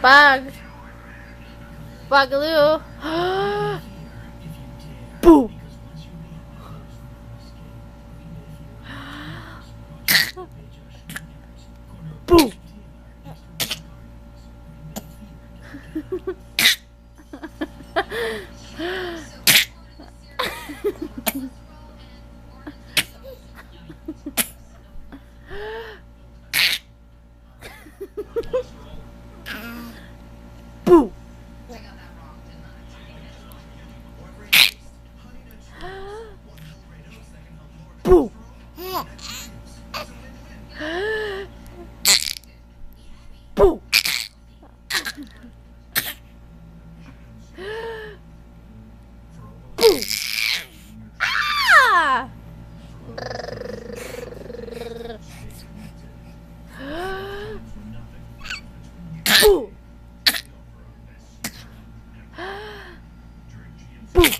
Bug. Bugaloo. Boo. Boo. Boo. Boo. Boo. Boo. Ah! Boo. Boo.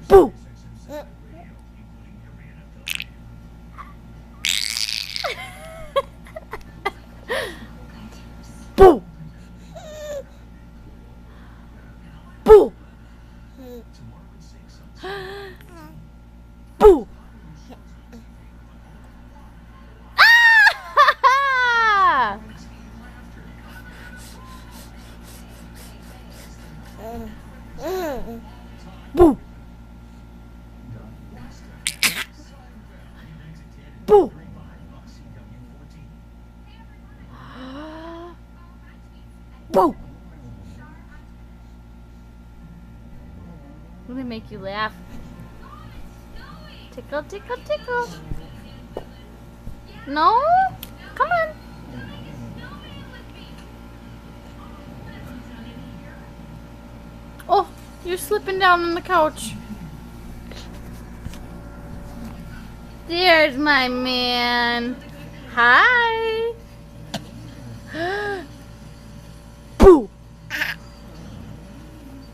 Boo. Boo. Boo. Boo. Ah! Boo. Boo. Boo. I'm gonna make you laugh. Tickle, tickle, tickle. No? Come on. Oh, you're slipping down on the couch. There's my man. Hi. Boo.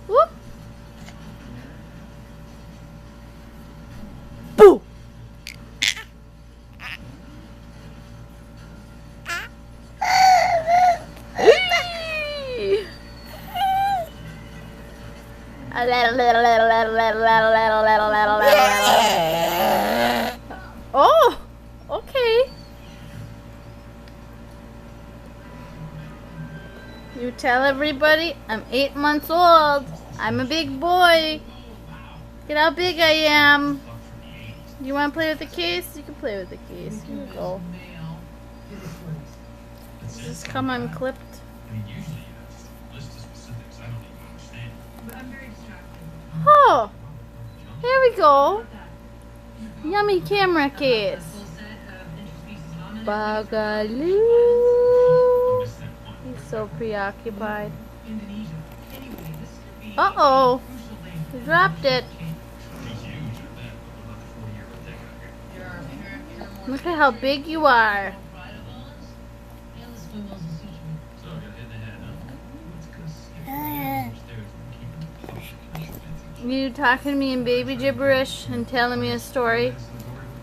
Whoop. Boo. Oh, okay. You tell everybody I'm 8 months old. I'm a big boy. Look at how big I am. You want to play with the case? You can play with the case. Here you go. Does this come unclipped? Oh, here we go. Yummy camera case. Bugaloo. He's so preoccupied. Uh-oh. He dropped it. Look at how big you are. You talking to me in baby gibberish and telling me a story?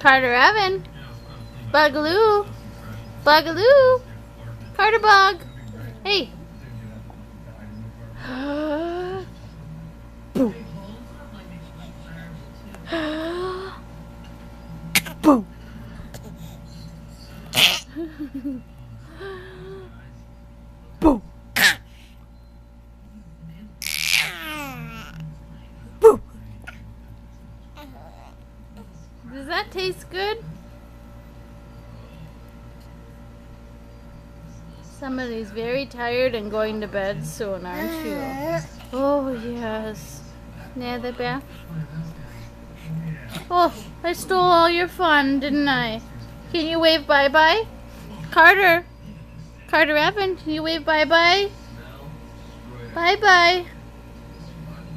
Carter Evan. Bugaloo. Bugaloo. Carter Bug. Hey. Boo. Boo. Boo. Boo. Does that taste good? Somebody's very tired and going to bed soon, aren't you? Oh, yes. Near the bath. Oh, I stole all your fun, didn't I? Can you wave bye-bye? Carter. Carter Evan, can you wave bye-bye? Bye-bye.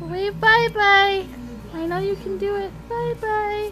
Wave bye-bye. I know you can do it. Bye-bye.